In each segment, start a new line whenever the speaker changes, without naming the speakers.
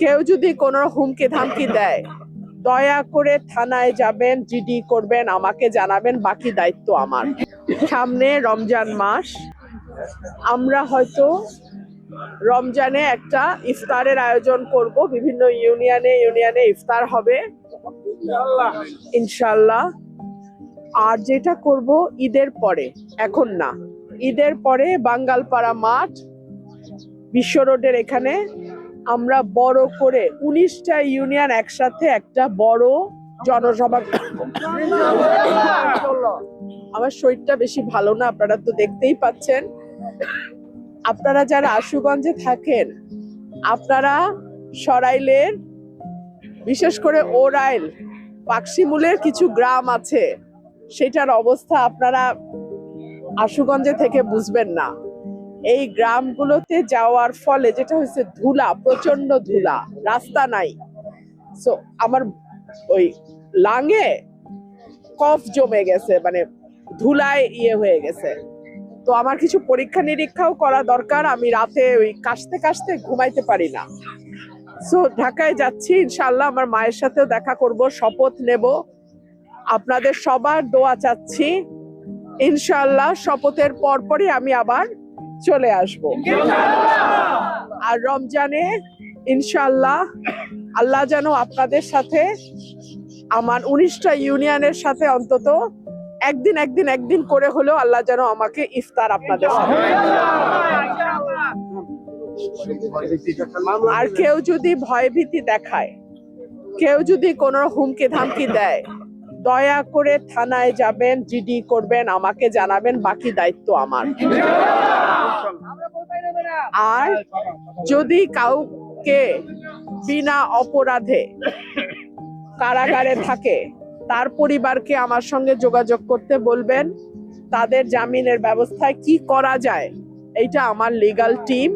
কেউ যদি কোনো হুমকি ধামকি দেয়, দয়া করে থানায় যাবেন, জিডি করবেন, আমাকে জানাবেন, বাকি দায়িত্ব আমার। সামনে রমজান মাস, আমরা হয়তো রমজানে একটা ইফতারের আয়োজন করব, বিভিন্ন ইউনিয়নে ইফতার হবে ইনশাল্লাহ। আর যেটা করব ঈদের পরে, এখন না, ঈদের পরে বাঙ্গালপাড়া মাঠ, বিশ্ব রোডের এখানে আমরা বড় করে 19টা ইউনিয়ন একসাথে একটা বড় জনসভা। আমার শরীরটা বেশি ভালো না, আপনারা তো দেখতেই পাচ্ছেন। আপনারা যারা আশুগঞ্জে থাকেন, আপনারা সরাইলের, বিশেষ করে ওরাইল, পাকশিমুলের কিছু গ্রাম আছে, সেটার অবস্থা আপনারা আশুগঞ্জে থেকে বুঝবেন না। এই গ্রামগুলোতে যাওয়ার ফলে যেটা হয়েছে, ধুলা, প্রচন্ড ধুলা, রাস্তা নাই। সো আমার ওই লাঙে কফ জমে গেছে, মানে ধুলায় হয়ে গেছে। তো আমার কিছু পরীক্ষা নিরীক্ষাও করা দরকার, আমি রাতে ওই কাশতে কাশতে ঘুমাইতে পারি না। সো ঢাকায় যাচ্ছি ইনশাল্লাহ, আমার মায়ের সাথেও দেখা করব, শপথ নেব, আপনাদের সবার দোয়া চাচ্ছি। ইনশাল্লাহ শপথের পরপরই আমি আবার চলে আসব। আর রমজানে ইনশাল্লাহ আল্লাহ যেন আপনাদের সাথে, আমার 19টা ইউনিয়নের সাথে অন্তত একদিন করে হলেও আল্লাহ যেন আমাকে ইফতার আপনাদের সাথে। আর কেউ যদি ভয়ভীতি দেখায়, কেউ যদি কোনো হুমকি ধামকি দেয়, দয়া করে থানায় যাবেন, জিডি করবেন, আমাকে জানাবেন, বাকি দায়িত্ব আমার। আর যদি কাউকে বিনা অপরাধে কারাগারে থাকে, তার পরিবারকে আমার সঙ্গে যোগাযোগ করতে বলবেন, তাদের জামিনের ব্যবস্থায় কি করা যায়, এইটা আমার লিগ্যাল টিম,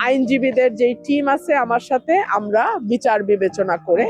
আইনজীবীদের যেই টিম আছে আমার সাথে, আমরা বিচার বিবেচনা করে